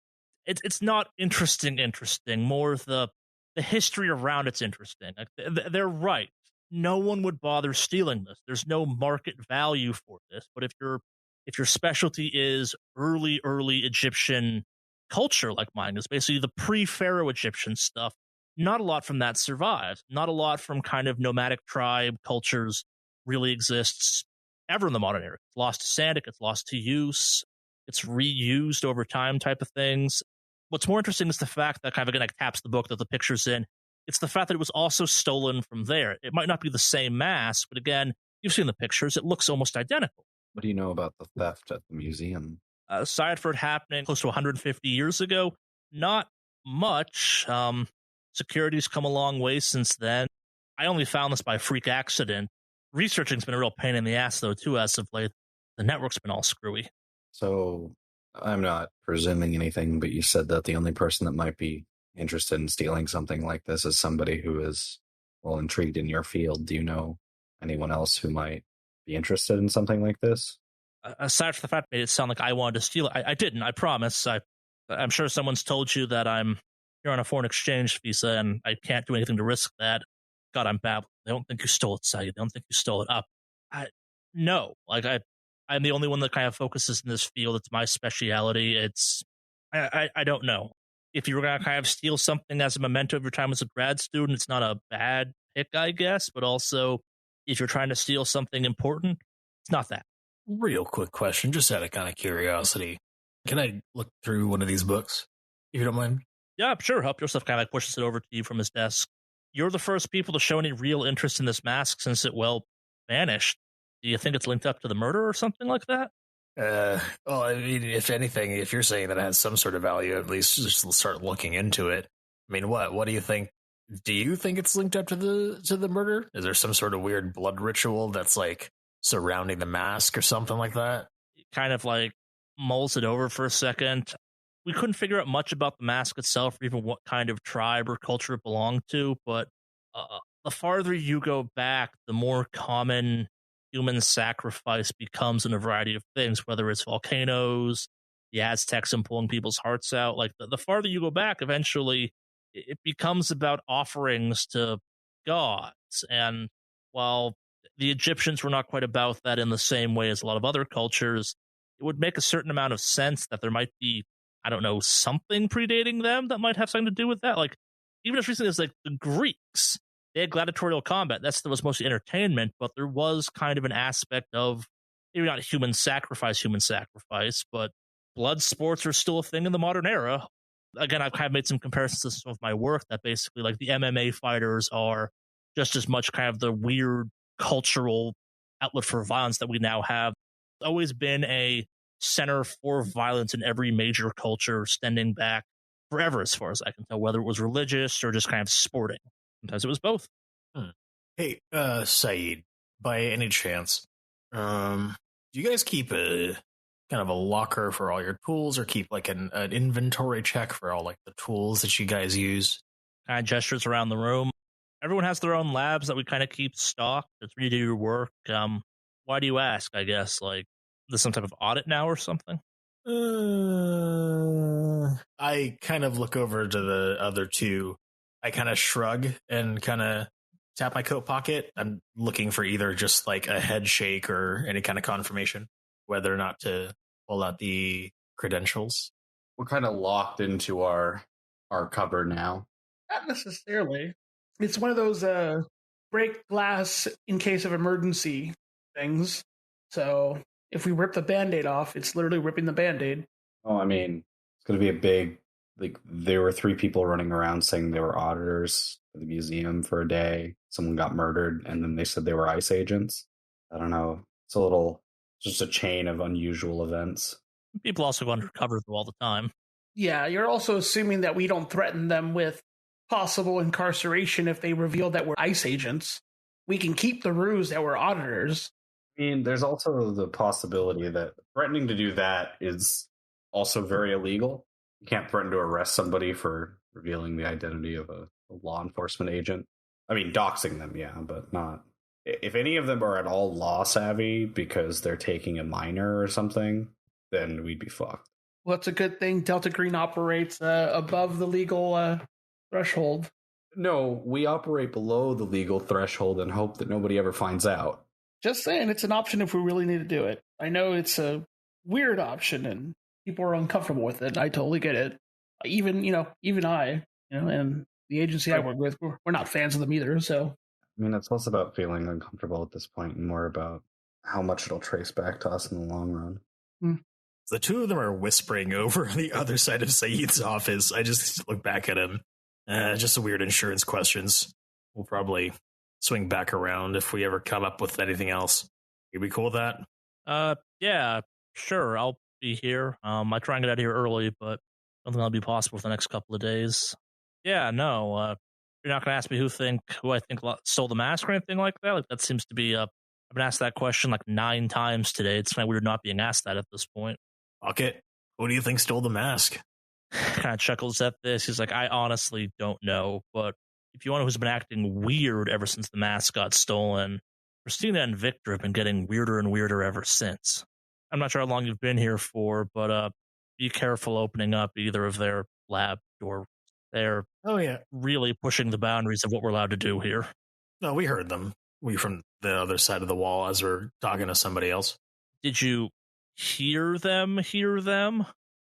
It's not interesting. More the history around it's interesting. Like, they're right. No one would bother stealing this. There's no market value for this. But if your specialty is early Egyptian culture like mine is, basically the pre-Pharaoh Egyptian stuff, not a lot from that survives. Not a lot from kind of nomadic tribe cultures really exists ever in the modern era. It's lost to sand, it gets lost to use, it's reused over time type of things. What's more interesting is the fact that kind of again like taps the book that the picture's in. It's the fact that it was also stolen from there. It might not be the same mask, but again, you've seen the pictures. It looks almost identical. What do you know about the theft at the museum? Aside for it happening close to 150 years ago, not much. Security's come a long way since then. I only found this by freak accident. Researching's been a real pain in the ass, though, too, as of late. The network's been all screwy. So I'm not presuming anything, but you said that the only person that might be interested in stealing something like this is somebody who is, well, intrigued in your field. Do you know anyone else who might be interested in something like this? Aside from the fact that it sounded like I wanted to steal it, I didn't. I promise. I'm sure someone's told you that I'm here on a foreign exchange visa and I can't do anything to risk that. God, I'm babbling. They don't think you stole it, Saeed. They don't think you stole it. No. I'm the only one that kind of focuses in this field. It's my speciality. I don't know. If you were going to kind of steal something as a memento of your time as a grad student, it's not a bad pick, I guess. But also, if you're trying to steal something important, it's not that. Real quick question, just out of kind of curiosity. Can I look through one of these books, if you don't mind? Yeah, sure. Help yourself kind of pushes it over to you from his desk. You're the first people to show any real interest in this mask since it, vanished. Do you think it's linked up to the murder or something like that? Well, I mean, if anything, if you're saying that it has some sort of value, at least just start looking into it. I mean, what do you think? Do you think it's linked up to the murder? Is there some sort of weird blood ritual that's like surrounding the mask or something like that? Kind of like mulls it over for a second. We couldn't figure out much about the mask itself or even what kind of tribe or culture it belonged to, but the farther you go back, the more common human sacrifice becomes in a variety of things, whether it's volcanoes, the Aztecs and pulling people's hearts out. Like the farther you go back, eventually it becomes about offerings to gods. And while the Egyptians were not quite about that in the same way as a lot of other cultures, it would make a certain amount of sense that there might be, I don't know, something predating them that might have something to do with that. Like, even as recently as like the Greeks, they had gladiatorial combat. That was mostly entertainment, but there was kind of an aspect of maybe not human sacrifice, but blood sports are still a thing in the modern era. Again, I've kind of made some comparisons to some of my work that basically like the MMA fighters are just as much kind of the weird cultural outlet for violence that we now have. It's always been a center for violence in every major culture, standing back forever, as far as I can tell, whether it was religious or just kind of sporting. Sometimes it was both. Hey, Saeed, by any chance, do you guys keep a kind of a locker for all your tools, or keep like an inventory check for all like the tools that you guys use? Kind of gestures around the room. Everyone has their own labs that we kind of keep stocked. It's where you do your work. Why do you ask? I guess like there's some type of audit now or something. I kind of look over to the other two. I kind of shrug and kind of tap my coat pocket. I'm looking for either just like a head shake or any kind of confirmation whether or not to pull out the credentials. We're kind of locked into our cupboard now. Not necessarily. It's one of those break glass in case of emergency things. So if we rip the Band-Aid off, it's literally ripping the Band-Aid. Oh, I mean, it's going to be a big, like, there were 3 people running around saying they were auditors for the museum for a day. Someone got murdered, and then they said they were ICE agents. I don't know. It's just a chain of unusual events. People also go undercover all the time. Yeah, you're also assuming that we don't threaten them with possible incarceration if they reveal that we're ICE agents. We can keep the ruse that we're auditors. I mean, there's also the possibility that threatening to do that is also very illegal. You can't threaten to arrest somebody for revealing the identity of a law enforcement agent. I mean, doxing them, yeah, but not. If any of them are at all law savvy because they're taking a minor or something, then we'd be fucked. Well, it's a good thing Delta Green operates above the legal threshold. No, we operate below the legal threshold and hope that nobody ever finds out. Just saying, it's an option if we really need to do it. I know it's a weird option and people are uncomfortable with it. I totally get it. Even I, and the agency I work with, we're not fans of them either. So, I mean, it's less about feeling uncomfortable at this point and more about how much it'll trace back to us in the long run. The two of them are whispering over the other side of Saeed's office. I just look back at him. Just some weird insurance questions. We'll probably swing back around if we ever come up with anything else. You be cool with that? Yeah, sure. I'll be here. I try and get out of here early, but I don't think that'll be possible for the next couple of days. Yeah, no. You're not going to ask me who I think stole the mask or anything like that? Like, that seems to be, I've been asked that question like 9 times today. It's kind of weird not being asked that at this point. Fuck it. Who do you think stole the mask? Kind of chuckles at this. He's like, I honestly don't know, but if you want who's been acting weird ever since the mask got stolen, Christina and Victor have been getting weirder and weirder ever since. I'm not sure how long you've been here for, but be careful opening up either of their lab doors. They're really pushing the boundaries of what we're allowed to do here. No, we heard them. We from the other side of the wall as we're talking to somebody else. Did you hear them?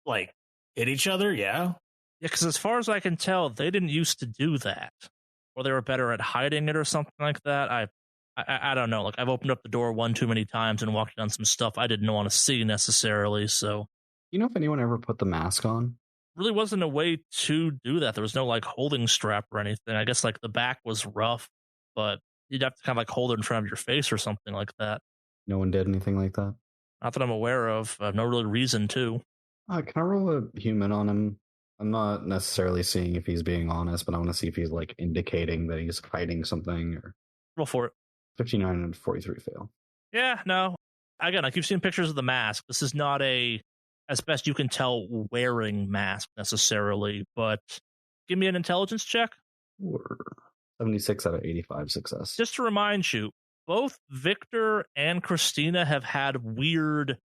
Like, hit each other? Yeah. Yeah, because as far as I can tell, they didn't used to do that. Or they were better at hiding it or something like that. I don't know. Like, I've opened up the door one too many times and walked on some stuff I didn't want to see necessarily, so... You know if anyone ever put the mask on? Really wasn't a way to do that. There was no, like, holding strap or anything. I guess, like, the back was rough, but you'd have to kind of, like, hold it in front of your face or something like that. No one did anything like that? Not that I'm aware of. I have no really reason to. Can I roll a human on him? I'm not necessarily seeing if he's being honest, but I want to see if he's, like, indicating that he's hiding something. Or Roll for it. 59 and 43 fail. Yeah, no. Again, like, you've seen pictures of the mask. This is not a, as best you can tell, wearing mask necessarily, but give me an intelligence check. Or 76 out of 85 success. Just to remind you, both Victor and Christina have had weird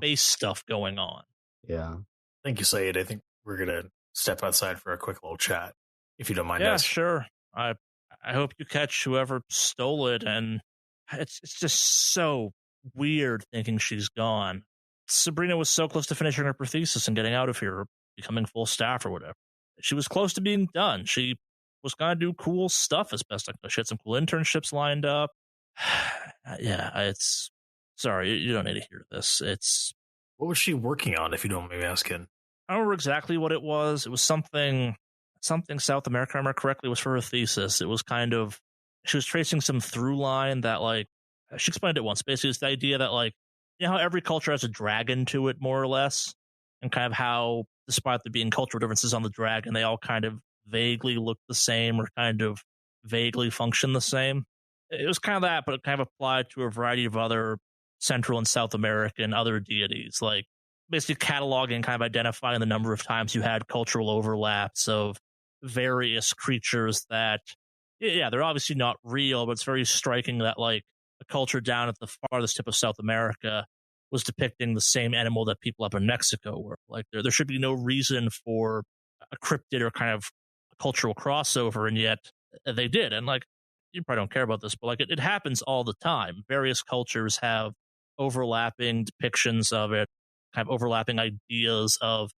face stuff going on. Yeah. Thank you, Sayed. I think we're going to step outside for a quick little chat, if you don't mind. Yeah, sure. I hope you catch whoever stole it, and it's just so weird thinking she's gone. Sabrina was so close to finishing her thesis and getting out of here, becoming full staff or whatever. She was close to being done. She was going to do cool stuff as best I could. She had some cool internships lined up. Yeah, it's... Sorry, you don't need to hear this. It's... What was she working on, if you don't mind me asking? I don't remember exactly what it was. It was something South America, I remember correctly, was for her thesis. It was kind of... She was tracing some through line that, like... She explained it once. Basically, it's the idea that, like, you know how every culture has a dragon to it, more or less? And kind of how, despite there being cultural differences on the dragon, they all kind of vaguely look the same or kind of vaguely function the same. It was kind of that, but it kind of applied to a variety of other Central and South American other deities, like basically cataloging, kind of identifying the number of times you had cultural overlaps of various creatures that, yeah, they're obviously not real, but it's very striking that, like, a culture down at the farthest tip of South America was depicting the same animal that people up in Mexico were. Like, there should be no reason for a cryptid or kind of a cultural crossover, and yet they did. And, like, you probably don't care about this, but, like, it happens all the time. Various cultures have overlapping depictions of it, kind of overlapping ideas of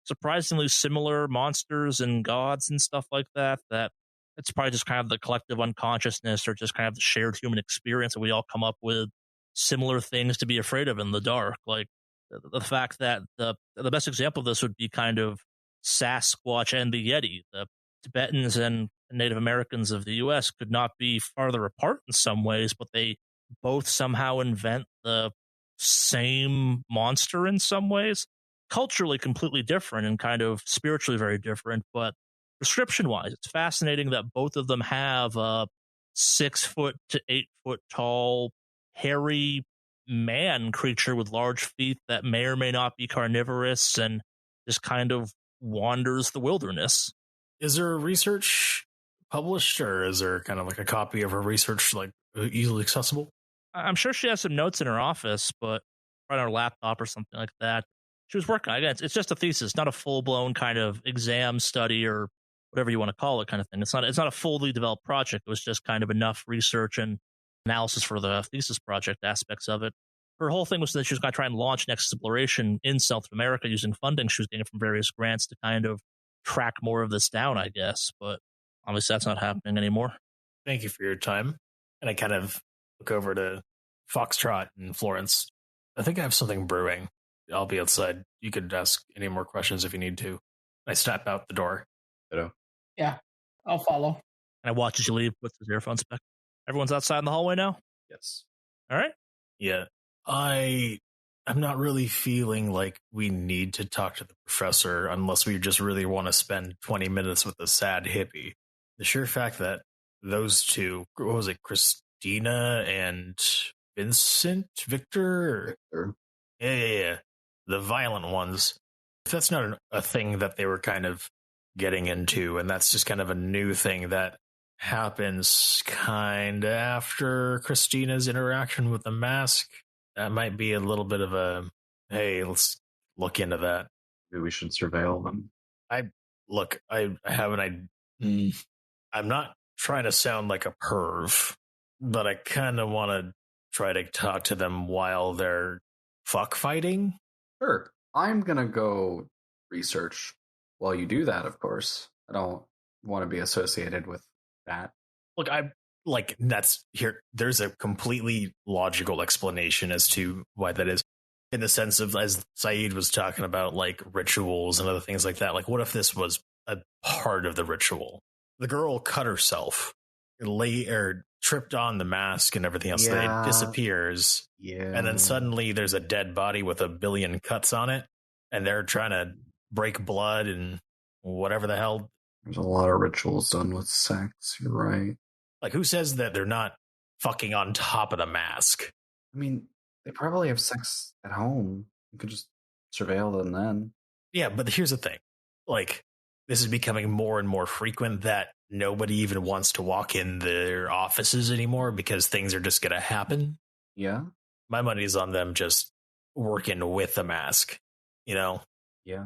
surprisingly similar monsters and gods and stuff like that, that it's probably just kind of the collective unconsciousness or just kind of the shared human experience that we all come up with similar things to be afraid of in the dark. Like the fact that the best example of this would be kind of Sasquatch and the Yeti. The Tibetans and Native Americans of the U.S. could not be farther apart in some ways, but they both somehow invent the same monster in some ways. Culturally completely different and kind of spiritually very different, but description-wise, it's fascinating that both of them have a 6 foot to 8 foot tall, hairy man creature with large feet that may or may not be carnivorous and just kind of wanders the wilderness. Is there research published, or is there kind of like a copy of her research, like easily accessible? I'm sure she has some notes in her office, but on her laptop or something like that. She was working. Again, it's just a thesis, not a full-blown kind of exam study or whatever you want to call it kind of thing. It's not a fully developed project. It was just kind of enough research and analysis for the thesis project aspects of it. Her whole thing was that she was going to try and launch an exploration in South America using funding she was getting from various grants to kind of track more of this down, I guess. But obviously that's not happening anymore. Thank you for your time. And I kind of look over to Foxtrot and Florence. I think I have something brewing. I'll be outside. You could ask any more questions if you need to. I step out the door. Ditto. Yeah, I'll follow. And I watch as you leave with his earphones back. Everyone's outside in the hallway now? Yes. All right. Yeah. I'm not really feeling like we need to talk to the professor unless we just really want to spend 20 minutes with a sad hippie. The sheer fact that those two, what was it, Christina and Victor? Sure. Yeah. The violent ones that's not a thing that they were kind of getting into, and that's just kind of a new thing that happens kind of after Christina's interaction with the mask, that might be a little bit of a, hey, let's look into that. Maybe we should surveil them. I'm not trying to sound like a perv, but I kind of want to try to talk to them while they're fuck fighting. Sure. I'm going to go research while you do that, of course. I don't want to be associated with that. Look, that's here. There's a completely logical explanation as to why that is, in the sense of, as Saeed was talking about, like rituals and other things like that. Like, what if this was a part of the ritual? The girl cut herself, tripped on the mask and everything else. Yeah. It disappears. Yeah. And then suddenly there's a dead body with a billion cuts on it, and they're trying to break blood and whatever the hell. There's a lot of rituals done with sex. You're right. Like, who says that they're not fucking on top of the mask? I mean, they probably have sex at home. You could just surveil them then. Yeah, but here's the thing. Like, this is becoming more and more frequent that nobody even wants to walk in their offices anymore because things are just going to happen. Yeah. My money's on them just working with the mask, you know? Yeah.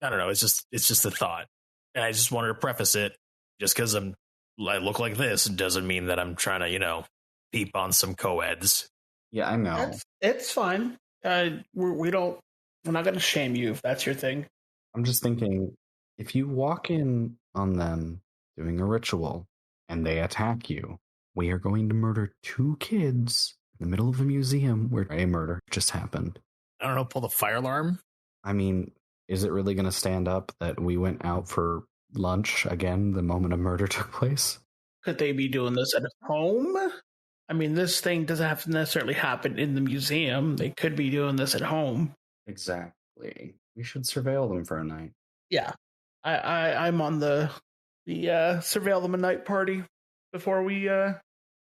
I don't know. It's just a thought. And I just wanted to preface it. Just because I look like this doesn't mean that I'm trying to, peep on some co-eds. Yeah, I know. It's fine. We're not going to shame you if that's your thing. I'm just thinking, if you walk in on them doing a ritual and they attack you, we are going to murder 2 kids in the middle of a museum where a murder just happened. I don't know, pull the fire alarm? I mean, is it really going to stand up that we went out for lunch again the moment a murder took place? Could they be doing this at home? I mean, this thing doesn't have to necessarily happen in the museum. They could be doing this at home. Exactly. We should surveil them for a night. Yeah. I'm on the surveil them a night party before we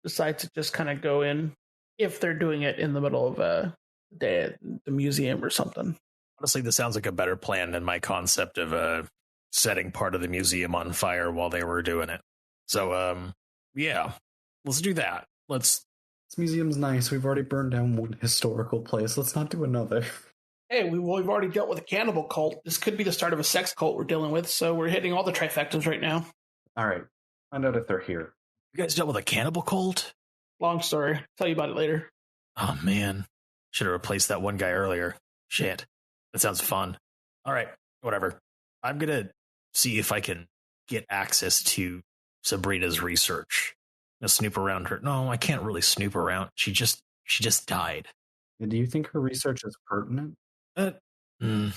decide to just kind of go in, if they're doing it in the middle of a day at the museum or something. Honestly, this sounds like a better plan than my concept of setting part of the museum on fire while they were doing it. So, yeah, let's do that. This museum's nice. We've already burned down one historical place. Let's not do another. Hey, we've already dealt with a cannibal cult. This could be the start of a sex cult we're dealing with, so we're hitting all the trifectas right now. All right. Find out if they're here. You guys dealt with a cannibal cult? Long story. Tell you about it later. Oh, man. Should have replaced that one guy earlier. Shit. That sounds fun. All right. Whatever. I'm going to see if I can get access to Sabrina's research. I'm gonna snoop around her. No, I can't really snoop around. She just died. Do you think her research is pertinent? No,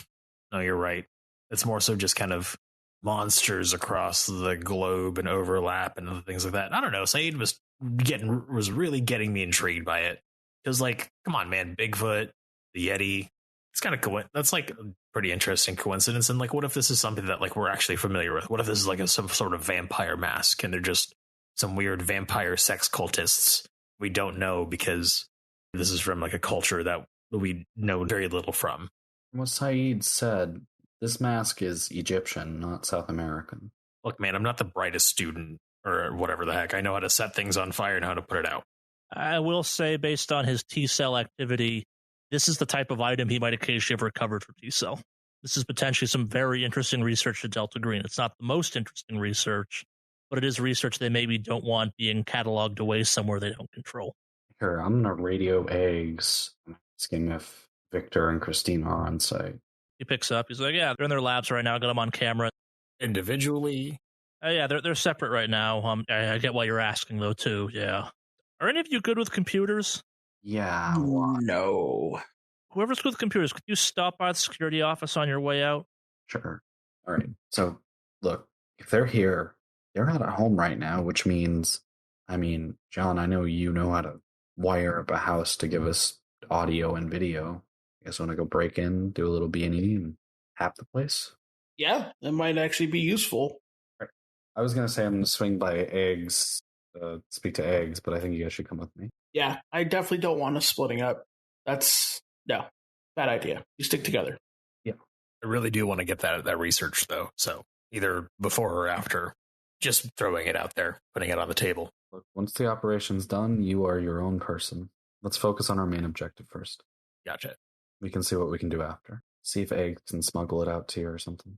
you're right. It's more so just kind of monsters across the globe and overlap and other things like that. I don't know. Saeed was really getting me intrigued by it. Because, like, come on, man, Bigfoot, the Yeti. It's kind of that's like a pretty interesting coincidence. And like, what if this is something that like we're actually familiar with? What if this is like some sort of vampire mask and they're just some weird vampire sex cultists we don't know because this is from like a culture that we know very little from. What Saeed said, this mask is Egyptian, not South American. Look, man, I'm not the brightest student or whatever the heck. I know how to set things on fire and how to put it out. I will say, based on his T-cell activity, this is the type of item he might occasionally have recovered from T-cell. This is potentially some very interesting research to Delta Green. It's not the most interesting research, but it is research they maybe don't want being cataloged away somewhere they don't control. Here, I'm going to radio eggs, asking if Victor and Christina are on site. He picks up. He's like, yeah, they're in their labs right now. I got them on camera. Individually? Yeah, they're separate right now. I get why you're asking, though, too. Yeah. Are any of you good with computers? Yeah. No. Whoever's good with computers, could you stop by the security office on your way out? Sure. All right. So, look, if they're here, they're not at home right now, which means, John, I know you know how to wire up a house to give us audio and video. You guys want to go break in, do a little B&E, and hack the place? Yeah, that might actually be useful. Right. I was going to say I'm going to swing by eggs, speak to eggs, but I think you guys should come with me. Yeah, I definitely don't want us splitting up. No, bad idea. You stick together. Yeah. I really do want to get that research, though. So either before or after, just throwing it out there, putting it on the table. Look, once the operation's done, you are your own person. Let's focus on our main objective first. Gotcha. We can see what we can do after. See if eggs can smuggle it out to you or something.